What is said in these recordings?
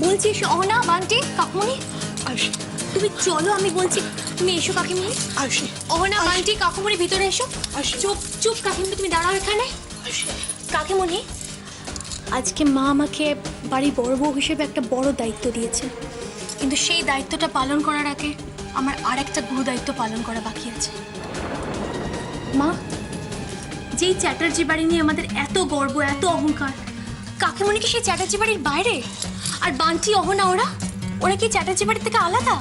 বলছি এসো। অহনা, বান্টি, কাকুমনি, আয়ুষী, তুমি চলো, আমি বলছি। তুমি এসো কাকিমনি। আয়ুষী, অহনা, বান্টি, কাকুমনি ভিতরে এসো। আয়ুষী। চুপ চুপ কাকিমনি, তুমি দাঁড়াও এখানে। আয়ুষী, কাকিমনি, আজকে মা আমাকে বাড়ির বড় বউ হিসেবে একটা বড় দায়িত্ব দিয়েছে, কিন্তু সেই দায়িত্বটা পালন করার আগে আমার আরেকটা গুরু দায়িত্ব পালন করা বাকি আছে। মা, যেই চ্যাটার্জি বাড়ি নিয়ে আমাদের এত গর্ব, এত অহংকার, কাকিমনি কি সেই চ্যাটার্জি বাড়ির বাইরে? আর বান্টি, অহনা, ওরা কি চ্যাটার্জি বাড়ির থেকে আলাদা?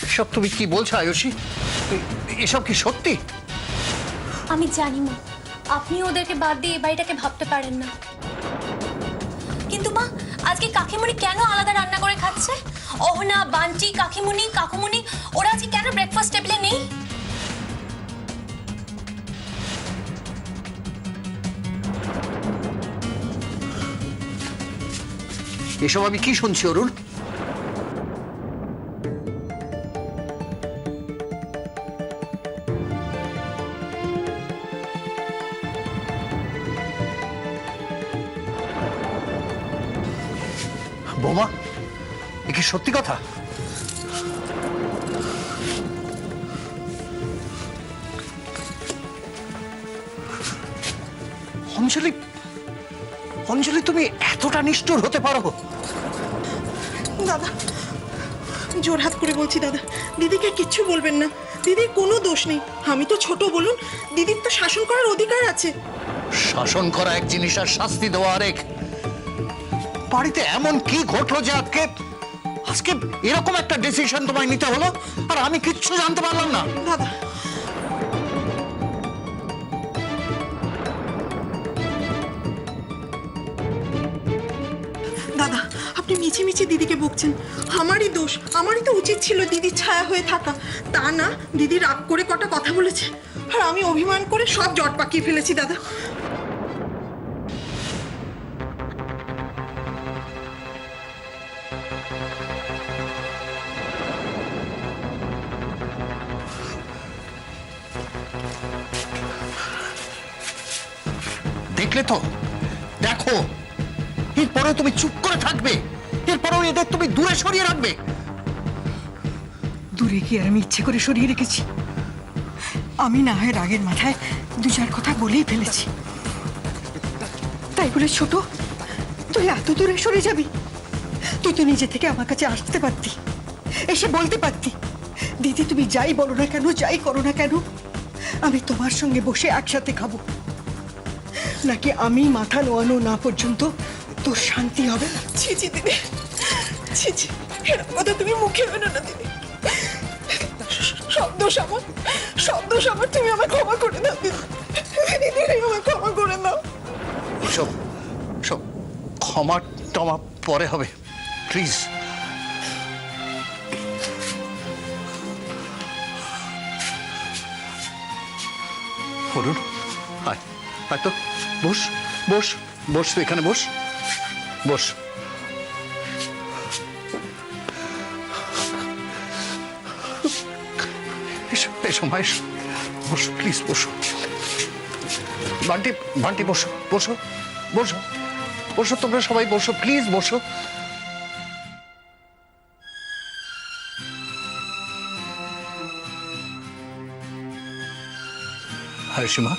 এসব তুমি কি বলছো আয়ুষী? এসব কি সত্যি? আমি জানি মা, আপনি ওদেরকে বাদ দিয়ে এই বাড়িটাকে ভাবতে পারেন না, কিন্তু মা আজকে কাকিমুনি কেন আলাদা রান্না করে খাচ্ছে? অহনা, বান্টি, কাকিমুনি, কাকুমুনি, ওরা আজকে কেন ব্রেকফাস্ট টেবিলে নেই? এসব আমি কি শুনছি অরুণ? বোমা, এ কি সত্যি কথা? অঞ্জলি, অঞ্জলি, তুমি এতটা নিষ্ঠুর হতে পারো? দাদা, জোরহাত করে বলছি দাদা, দিদিকে কিচ্ছু বলবেন না। দিদির কোনো দোষ নেই। আমি তো ছোট বলুন, দিদির তো শাসন করার অধিকার আছে। শাসন করা এক জিনিস আর শাস্তি দেওয়া আরেক। বাড়িতে এমন কি ঘটলো যে আজকে আজকে এরকম একটা ডিসিশন তোমায় নিতে হলো আর আমি কিচ্ছু জানতে পারলাম না? দাদা, দাদা, আপনি মিছি মিছি দিদিকে বকছেন। আমারই দোষ, আমারই তো উচিত ছিল দিদির ছায়া হয়ে থাকা। তা না, দিদি রাগ করে কটা কথা বলেছে আর আমি অভিমান করে সব জট পাকিয়ে ফেলেছি দাদা। দেখলে তো, দেখো, এরপরে তুমি চুপ করে থাকবে? এরপরেও এদের তুমি দূরে সরিয়ে রাখবে? দূরে কি আর আমি ইচ্ছে করে সরিয়ে রেখেছি? আমি না হয় রাগের মাথায় দু চার কথা বলেই ফেলেছি। তাই বলে ছোট, তুই এত দূরে সরে যাবি? তুই তো নিজে থেকে আমার কাছে আসতে পারতি, এসে বলতে পারতি, দিদি তুমি যাই বলো না কেন, যাই করো না কেন, আমি তোমার সঙ্গে বসে একসাথে খাবো। নাকি আমি মাথা নোয়ানো না পর্যন্ত তোর শান্তি হবে না? ছি ছি দিদি, ছি ছি, এরকম কথা তুমি মুখে বেরো না দিদি। সব দোষ আমার, সব দোষ আমার। তুমি আমায় ক্ষমা করে দাও দিদি, দিদি আমায় ক্ষমা করে দাও। সব সব ক্ষমা টমা পরে হবে, প্লিজ। অরুণ, আয়, আয় তো, বস, বস, বস, তুই এখানে বস, বস। এসো, এসো মা, এসো, বসো, প্লিজ বসো। বান্টি, বান্টি, বসো, বসো, বসো, বসো, তোমরা সবাই বসো, প্লিজ বসো। হাসিমা,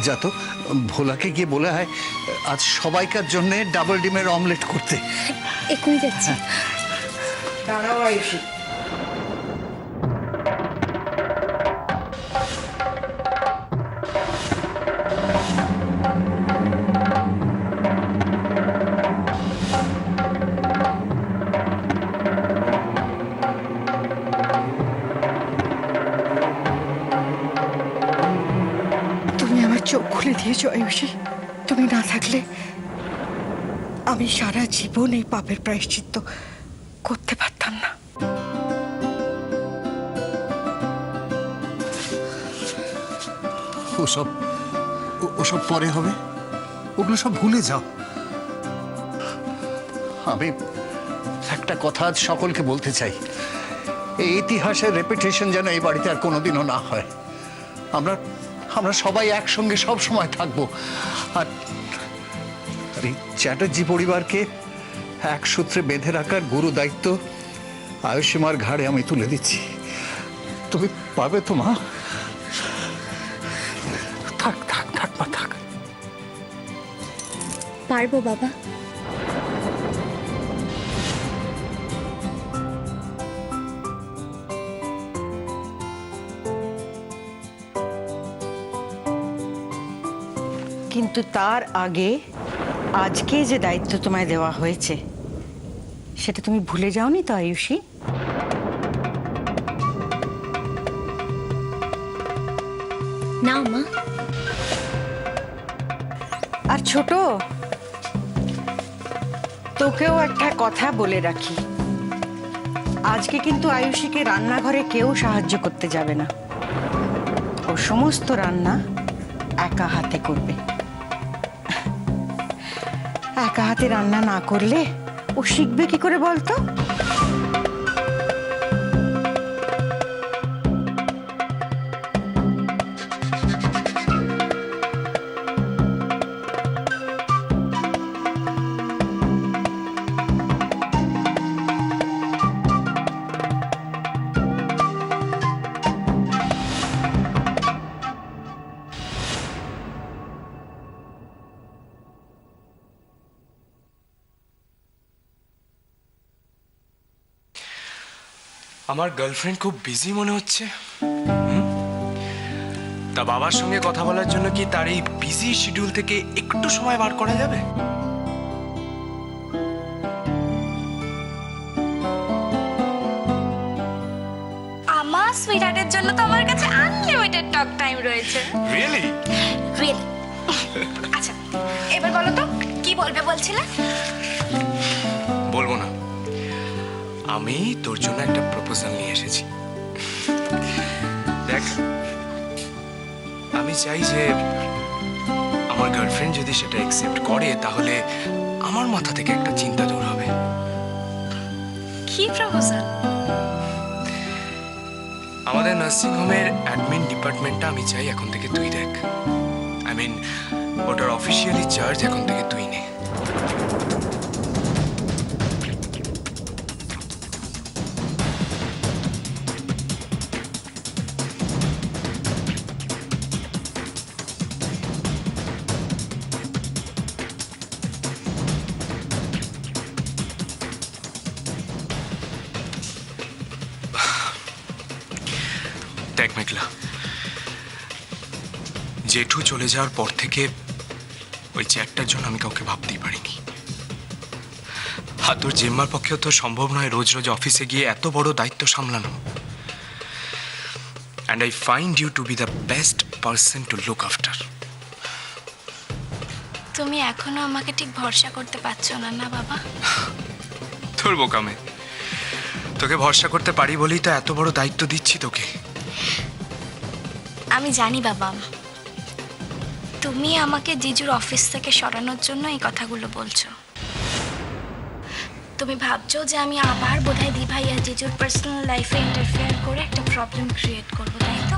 যা তো ভোলাকে গিয়ে বলে হয় আজ সবাইকার জন্য ডাবল ডিমের অমলেট করতে। এক্ষুনি যাচ্ছি। দাঁড়াও আয়ুষী, চোখ খুলে দিয়েছো আয়ুষী। তুমি না থাকলে আমি সারা জীবন এই পাপের প্রায়শ্চিত্ত করতে পারতাম না। ওসব ওসব পরে হবে, ওগুলো সব ভুলে যাও। আমি একটা কথা আজ সকলকে বলতে চাই, এই ইতিহাসের রেপুটেশন যেন এই বাড়িতে আর কোনোদিনও না হয়। আমরা আমরা সবাই একসঙ্গে সব সময় থাকবো। আর এই চ্যাটার্জি পরিবারকে এক সূত্রে বেঁধে রাখার গুরু দায়িত্ব আয়ুষ্মার ঘাড়ে আমি তুলে দিচ্ছি। তুমি পারবে তো মা? থাক থাক থাক মা থাক। পারবো বাবা। কিন্তু তার আগে আজকে যে দায়িত্ব তোমায় দেওয়া হয়েছে সেটা তুমি ভুলে যাওনি তো আয়ুষী? না মা। আর ছোট, তোকেও একটা কথা বলে রাখি, আজকে কিন্তু আয়ুষীকে রান্নাঘরে কেউ সাহায্য করতে যাবে না। ও সমস্ত রান্না একা হাতে করবে। একা হাতে রান্না না করলে ও শিখবে কি করে বলতো? আমার গার্লফ্রেন্ড খুব বিজি মনে হচ্ছে। তা বাবার সঙ্গে কথা বলার জন্য কি তার এই বিজি শিডিউল থেকে একটু সময় বার করা যাবে? আমার সুইটহার্টের জন্য তো আমার কাছে আনলিমিটেড টক টাইম রয়েছে। রিয়েলি? রিয়েলি? আচ্ছা, এবার বলো তো কি বলবে বলছিলে? বলবো না। আমি তোর জন্য একটা প্রপোজাল নিয়ে এসেছি। দেখ, আমি চাই যে আমার গার্লফ্রেন্ড যদি সেটা অ্যাকসেপ্ট করে তাহলে আমার মাথা থেকে একটা চিন্তা দূর হবে। কি প্রপোজাল? আমাদের নার্সিং হোমের অ্যাডমিন ডিপার্টমেন্টটা আমি চাই এখন থেকে তুই দেখ। আই মিন, ওটার অফিসিয়ালি চার্জ এখন থেকে তুই নে। দেখ মেঘলা, জেঠু চলে যাওয়ার পর থেকে ওই চ্যাটটার জন্য আমি কাউকে ভাবতেই পারিনি। আর তোর জেম্মার পক্ষেও তো সম্ভব নয় রোজ রোজ অফিসে গিয়ে এত বড় দায়িত্ব সামলানো। And I find you to be the best person to look after. তুমি এখনো আমাকে ঠিক ভরসা করতে পারছো না, না বাবা? তোর বোকামে, তোকে ভরসা করতে পারি বলেই তো এত বড় দায়িত্ব দিচ্ছি তোকে। আমি জানি বাবা, তুমি আমাকে জিজুর অফিস থেকে সরানোর জন্য এই কথাগুলো বলছো। তুমি ভাবছো যে আমি আবার বোধহয় দি ভাই আর জিজুর পার্সোনাল লাইফে ইন্টারফেয়ার করে একটা প্রবলেম ক্রিয়েট করবো, তাই তো?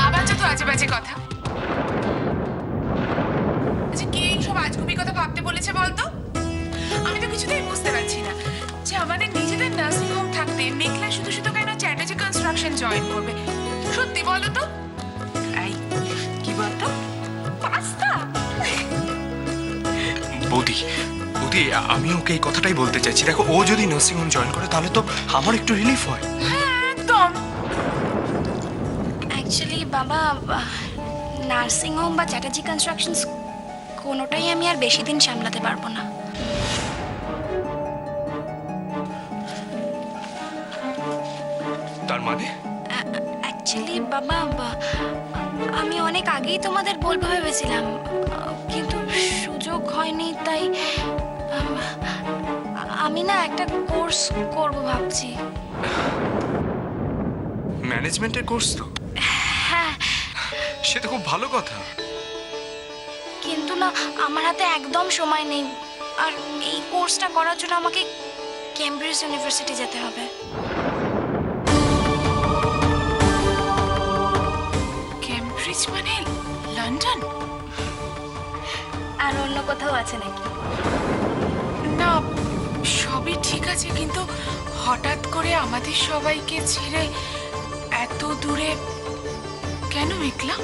আবার যত আজে বাজে কথা। আচ্ছা, কে এইসব আজগুবি কথা ভাবতে বলেছে বলতো? আমি তো কিছুতেই বুঝতে পারছি না যে আমাদের নিজেদের নার্সিং হোম থাকতে মেঘলা শুধু শুধু কেন চ্যাটার্জি কনস্ট্রাকশন জয়েন করবে। সত্যি বলো তো? এই কি বলতো? পাস্তা? বৌদি, বৌদি, আমি ওকে এই কথাটাই বলতে চাইছি। দেখো, ও যদি নার্সিং হোম জয়েন করে তাহলে তো আমার একটু রিলিফ হয়। হ্যাঁ, একদম। অ্যাকচুয়ালি বাবা, নার্সিং হোম বা চ্যাটার্জি কনস্ট্রাকশনস কোনোটাই আমি আর বেশি দিন সামলাতে পারবো না। তার মানে? অ্যাকচুয়ালি বাবা, আমি অনেক আগেই তোমাদের বলবো ভেবেছিলাম, কিন্তু সুযোগ হয়নি। তাই আমি না একটা কোর্স করব ভাবছি। ম্যানেজমেন্টের কোর্স তো? হ্যাঁ, সে তো খুব ভালো কথা। কিন্তু না, আমার হাতে একদম সময় নেই। আর এই কোর্সটা করার জন্য আমাকে কেমব্রিজ ইউনিভার্সিটি যেতে হবে। কেমব্রিজ মানে লন্ডন? আর অন্য কোথাও আছে নাকি? না, সবই ঠিক আছে, কিন্তু হঠাৎ করে আমাদের সবাইকে ছেড়ে এত দূরে কেন মেঘলা?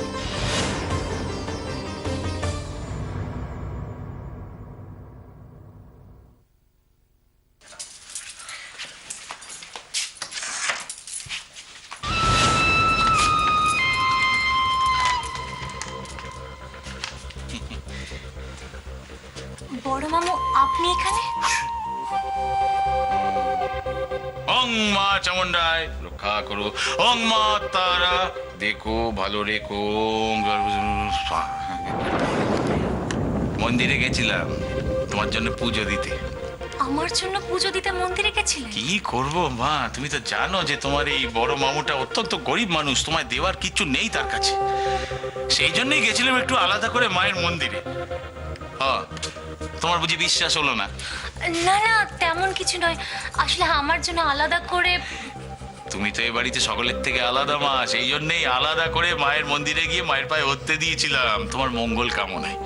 বড় মামু, আপনি এখানে? ওং মা চামুন্ডায় রক্ষা করো, ওং মা তারা দেখো ভালো রেখো। মন্দিরে গেছিলাম তোমার জন্য পুজো দিতে। আমার জন্য পুজো দিতে মন্দিরে গেছিলেন? কি করব মা, তুমি তো জানো যে তোমার এই বড় মামুটা অত্যন্ত গরিব মানুষ, তোমায় দেওয়ার কিছু নেই তার কাছে। সেই জন্যই গেছিলাম একটু আলাদা করে মায়ের মন্দিরে। হ্যাঁ, তোমার বুঝি বিশ্বাস হলো না? না না, তেমন কিছু নয়। আসলে আমার জন্য আলাদা করে। তুমি তো এই বাড়িতে সকলের থেকে আলাদা মা, সেই জন্যই আলাদা করে মায়ের মন্দিরে গিয়ে মায়ের পায়ে হতে দিয়েছিলাম তোমার মঙ্গল কামনায়।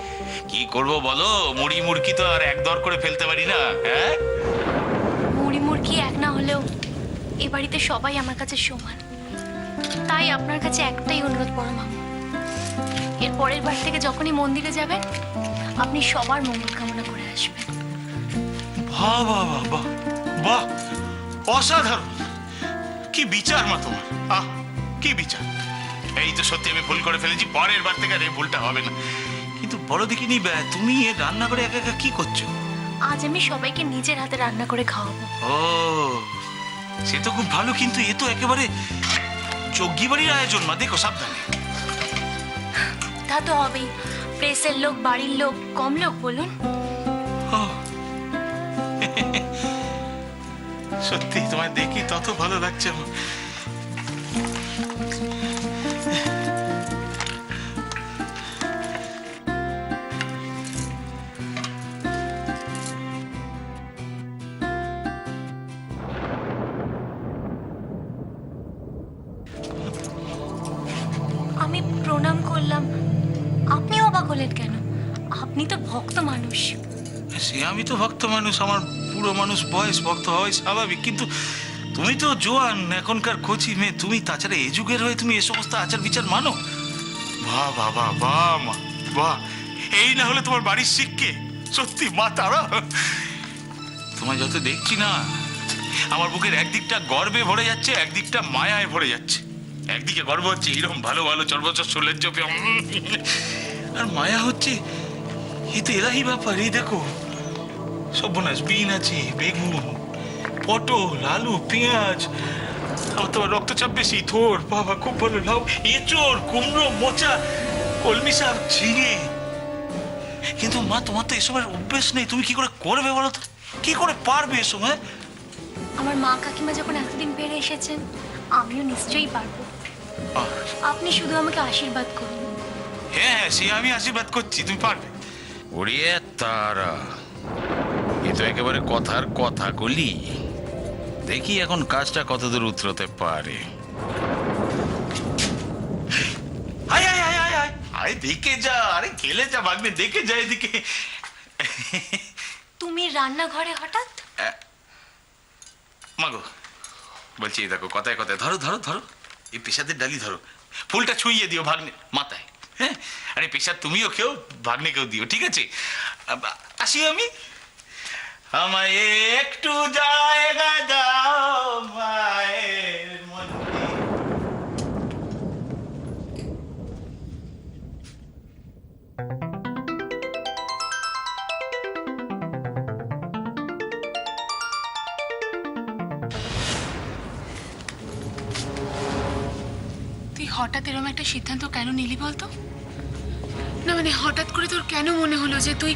কি করব বলো, মুড়ি মুড়কি তো আর একদর করে ফেলতে পারি না। হ্যাঁ, মুড়ি মুড়কি এক না হলেও এ বাড়িতে সবাই আমার কাছে সমান। তাই আপনার কাছে একটাই অনুরোধ বড় মামু, এর পরের বার থেকে যখনই মন্দিরে যাবেন আপনি সবার মঙ্গল কামনা করে আসবেন। বাহ বাহ বাহ বাহ বাহ, অসাধারণ! কি বিচার মা তোমার, আহ কি বিচার! এই তো সত্যি আমি ভুল করে ফেলেছি, পরের বার থেকে আর এই ভুলটা হবে না। কিন্তু বড় দেখিনি, তুমি এ রান্না করে একা একা কি করছো? আজ আমি সবাইকে নিজের হাতে রান্না করে খাওয়াবো। ও, সে তো খুব ভালো, কিন্তু এ তো একেবারে চগ্গি বাড়ির আয়োজন মা, দেখো সাবধানে। তা তো হবেই, প্রেসের লোক, বাড়ির লোক, কম লোক বলুন? ও, সত্যি তোমায় দেখি তত ভালো লাগছে আমার। আমি প্রণাম করলাম, আপনি অবাক হলেন কেন? আপনি তো ভক্ত মানুষ। সে আমি তো ভক্ত মানুষ, আমার পুরো মানুষ বয়স, ভক্ত হওয়াই স্বাভাবিক। কিন্তু তুমি তো জোয়ান, এখনকার কচি মেয়ে তুমি, তাছাড়া এই যুগের হয়ে তুমি এ সমস্ত আচার বিচার মানো? বাহ বাহ বাহ বাহ মা, বাহ! এই না হলে তোমার বাড়ির শিখকে, সত্যি মা তারা। তোমায় যত দেখছি না, আমার বুকের একদিকটা গর্বে ভরে যাচ্ছে, একদিকটা মায়ায় ভরে যাচ্ছে। একদিকে গর্ব হচ্ছে এরকম ভালো ভালো চর্বচর সোলের চোপে, আর মায়া হচ্ছে এই তো এলাহি ব্যাপার। এই দেখো সর্বনাশ, বিন আছে, বেগুন, পটল, আলু, পেঁয়াজ, আমার তোমার রক্তচাপ বেশি, থোর বাবা খুব ভালো, লাউ, এঁচড়, কুমড়ো, মোচা, কলমি শাক, ঝিঙে। কিন্তু মা তোমার তো এসবের অভ্যেস নেই, তুমি কি করে করবে বলো তো? কি করে পারবে এসব? হ্যাঁ, আমার মা কাকিমা যখন এতদিন পেরে এসেছেন, আমিও নিশ্চয়ই পারবো। আপনি শুধু আমাকে আশীর্বাদ করুন। হ্যাঁ, সে আমি আশীর্বাদ করছি, তুমি পারবে। ওরিয়ে তারা, এ তো একেবারে কথার কথা কলি। দেখি এখন কাজটা কতদূর উতরতে পারে। আয় আয় আয় আয় আয় আয়, দেখে যা, আরে খেলে যা ভাগ্নে, দেখে যা এদিকে। তুমি রান্নাঘরে হঠাৎ? মাগো, বলছি এই দেখো, কথায় কথায় ধরো ধরো ধরো, এই পেশাদের ডালি ধরো, ফুলটা ছুঁইয়ে দিও ভাগ্নে মাথায়। হ্যাঁ, আরে পেশা তুমিও খেও, ভাগ্নেকেও দিও, ঠিক আছে? আসি আমি। আমায় একটু জায়গা দাও মায়ের মন্দির। তুই হঠাৎ এরকম একটা সিদ্ধান্ত কেন নিলি বলতো? না মানে হঠাৎ করে তোর কেন মনে হলো যে তুই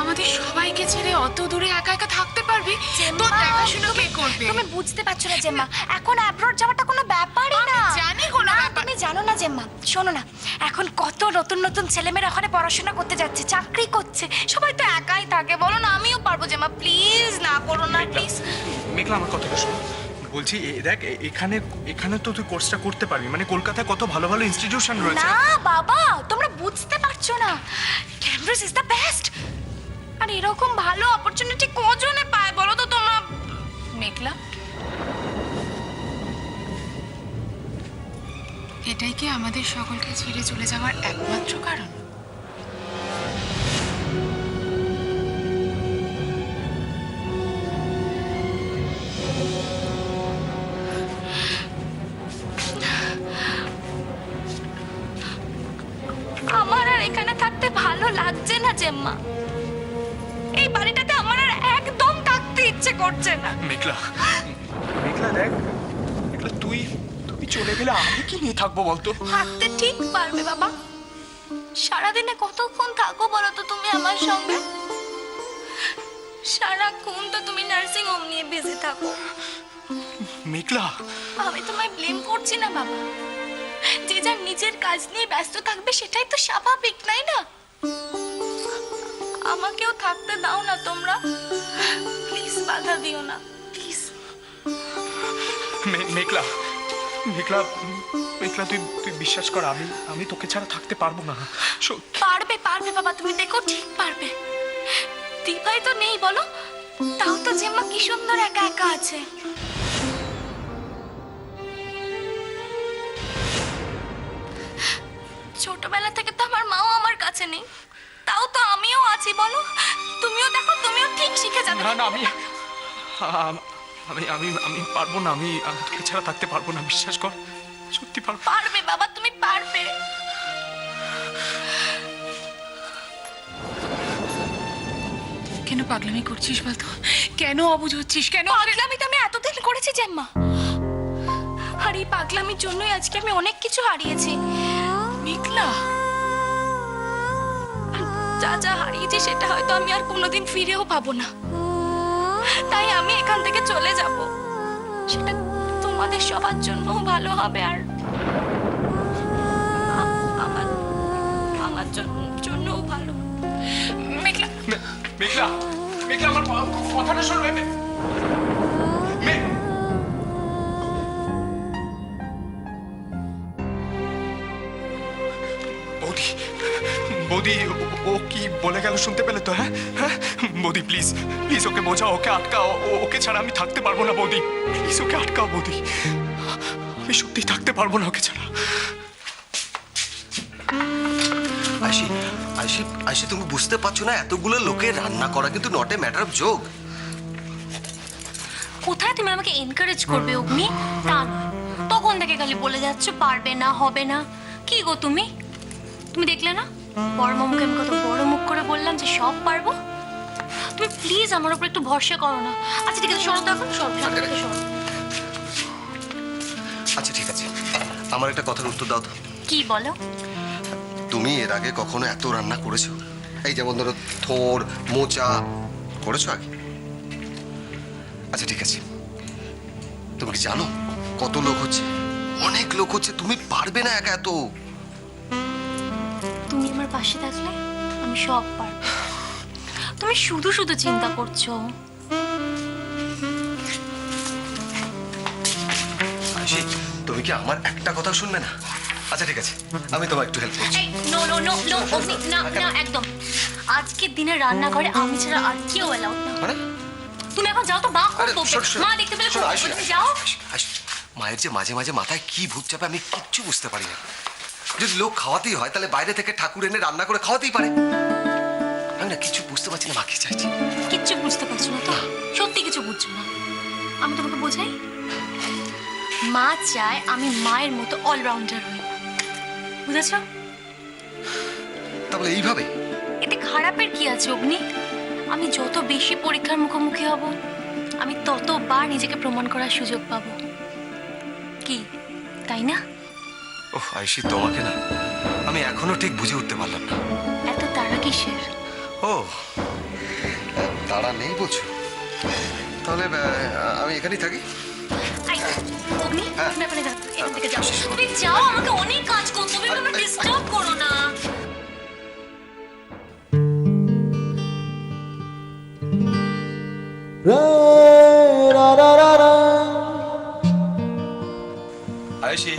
আমাদের সবাইকে ছেড়ে অত দূরে একা একা থাকতে পারবি? তোর দেখাশোনা কে করবে? তুমি বুঝতে পারছো না জেম্মা, এখন অ্যাব্রোড যাওয়াটা কোনো ব্যাপারই না। জানি কোনো ব্যাপার। তুমি জানো না জেম্মা, শোনো না, এখন কত নতুন নতুন ছেলেমেয়েরা ওখানে পড়াশোনা করতে যাচ্ছে, চাকরি করছে, সবাই তো একাই থাকে, বলো না আমিও পারবো জেম্মা, প্লিজ না করো না প্লিজ। মেঘলা আমার কথাটা শোনো, বলছি দেখ এখানে এখানে তো তুই কোর্সটা করতে পারবি, মানে কলকাতায় কত ভালো ভালো ইনস্টিটিউশন রয়েছে। না বাবা, তোমরা বুঝতে পারছো না, ক্যামব্রিজ ইজ দ্য বেস্ট। আর এরকম ভালো অপরচুনিটি কজনে পায় বলো তো তোমরা? মেঘলা, এটাই কি আমাদের সকলকে ছেড়ে চলে যাওয়ার একমাত্র কারণ? আমার আর এখানে থাকতে ভালো লাগছে না জেম্মা, এই বাড়িটাতে আমার আর একদম থাকতে ইচ্ছে করছে না। মেঘলা, মেঘলা দেখ, মেঘলা তুই চলে গেলে আমি কি নিয়ে থাকবো বলতো? থাকতে ঠিক পারবে বাবা, সারাদিনে কতক্ষণ থাকো বলো তো তুমি আমার সঙ্গে? সারাক্ষণ তো তুমি নার্সিং হোম নিয়ে বেঁচে থাকো। মেঘলা, আমি তোমায় ব্লেম করছি না বাবা, যে যার নিজের কাজ নিয়ে ব্যস্ত থাকবে সেটাই তো স্বাভাবিক, তাই না? আমাকেও থাকতে দাও না তোমরা, প্লিজ বাধা দিও না প্লিজ। মেঘলা, মেঘলা, মেঘলা তুই বিশ্বাস কর, আমি তোকে ছাড়া থাকতে পারবো না। পারবে পারবে বাবা, তুমি দেখো ঠিক পারবে। দিভাই তো নেই বলো, তাও তো জেম্মা কি সুন্দর একা একা আছে। ছোটবেলা থেকে তো আমার মাও আমার কাছে নেই, তাও তো আমিও আছি বলো। তুমিও দেখো, তুমিও ঠিক শিখে যাবে। না না, আমি আমি আমি আমি পারবো না, আমি তোকে ছাড়া থাকতে পারবো না, বিশ্বাস কর, সত্যি পারবো। পারবে বাবা, তুমি পারবে। কেন পাগলামি করছিস বলতো? কেন অবুঝ হচ্ছিস কেন? পাগলামি তো আমি এতদিন করেছি জেম্মা, আর এই পাগলামির জন্যই আজকে আমি অনেক কিছু হারিয়েছি। মেঘলা, যা যা হারিয়েছি সেটা হয়তো আমি আর কোনোদিন ফিরেও পাবো না, তাই আমি এখান থেকে চলে যাব, সেটা তোমাদের সবার জন্য ভালো হবে, আর আমার আমার জন্যও ভালো। মেঘলা, মেঘলা, মেঘলা আমার কথাটা শোন। বৌদি, বৌদি ও কি বলে গেল শুনতে পেলে তো? হ্যাঁ হ্যাঁ বৌদি, প্লিজ প্লিজ ওকে বোঝাও, ওকে আটকাও, ওকে ছাড়া আমি থাকতে পারবো না বৌদি, প্লিজ ওকে আটকাও বৌদি, আমি সত্যি থাকতে পারবো না ওকে ছাড়া। আয়শি, আয়শি, আয়শি, তুমি বুঝতে পারছো না? এতগুলো লোকের রান্না করা কিন্তু not a matter of joke. কোথায় তুমি আমাকে এনকারেজ করবে অগ্নি? তা নয়, তখন থেকে খালি বলে যাচ্ছ পারবে না, হবে না। কি গো তুমি দেখলে না বড় মামুকে আমি কত বড় মুখ করে বললাম যে সব পারবো? তুমি প্লিজ আমার উপর একটু ভরসা করো না। আচ্ছা ঠিক আছে, সরো তো এখন, সরো। আচ্ছা ঠিক আছে, আমার একটা কথার উত্তর দাও তো। কি বলো? তুমি এর আগে কখনো এত রান্না করেছো? এই যেমন ধরো থোড়, মোচা করেছো আগে? আচ্ছা ঠিক আছে, তুমি কি জানো কত লোক হচ্ছে? অনেক লোক হচ্ছে, তুমি পারবে না একা এত। তুমি আমার পাশে থাকলে আমি সব পারবো। তুমি শুধু শুধু চিন্তা করছো। আয়শি, তুমি কি আমার একটা কথা শুনবে না? আচ্ছা ঠিক আছে, আমি তোমার একটু হেল্প করছি। নো নো নো নো অগ্নি, না না একদম। আজকের দিনে রান্নাঘরে আমি ছাড়া আর কেউ অ্যালাউড না। মানে তুমি এখন যাও তো, মা আরে, খুব শোনো, শোনো, মা দেখতে পেলে শোনো, খুব আয়শি, তুমি যাও। আয়শি, মায়ের যে মাঝে মাঝে মাথায় কি ভূত চাপে আমি কিচ্ছু বুঝতে পারি না। যদি লোক খাওয়াতেই হয় তাহলে বাইরে থেকে ঠাকুর এনে রান্না করে খাওয়াতেই পারে। আমি না কিছু বুঝতে পারছি না মা কি চাইছি। কিচ্ছু বুঝতে পারছো না তো? সত্যি কিছু বুঝছো না? আমি তোমাকে বোঝাই। মা চায় আমি মায়ের মতো অলরাউন্ডার হই, বুঝেছ? তাহলে এইভাবে এতে খারাপের কি আছে অগ্নি? আমি যত বেশি পরীক্ষার মুখোমুখি হব, আমি ততবার নিজেকে প্রমাণ করার সুযোগ পাবো। কি তাই না? ওহ আয়শি, তোমাকে না আমি এখনো ঠিক বুঝে উঠতে পারলাম না। এত তাড়া কিসের? ও তাড়া নেই বলছো? তাহলে আমি এখানেই থাকি। এই তুমি তুমি এখানে যাও, এখান থেকে যাও, তুমি যাও, আমাকে অনেক কাজ করতে হবে, তুমি ডিস্টার্ব করো না। Ayushi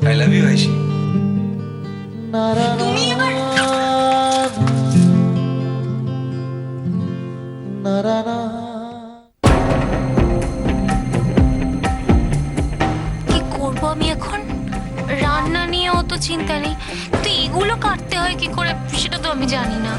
I love you Ayushi তুমি এবার কি করবো আমি এখন? রান্না নিয়ে অত চিন্তা নেই, কিন্তু এগুলো কাটতে হয় কি করে সেটা তো আমি জানি না।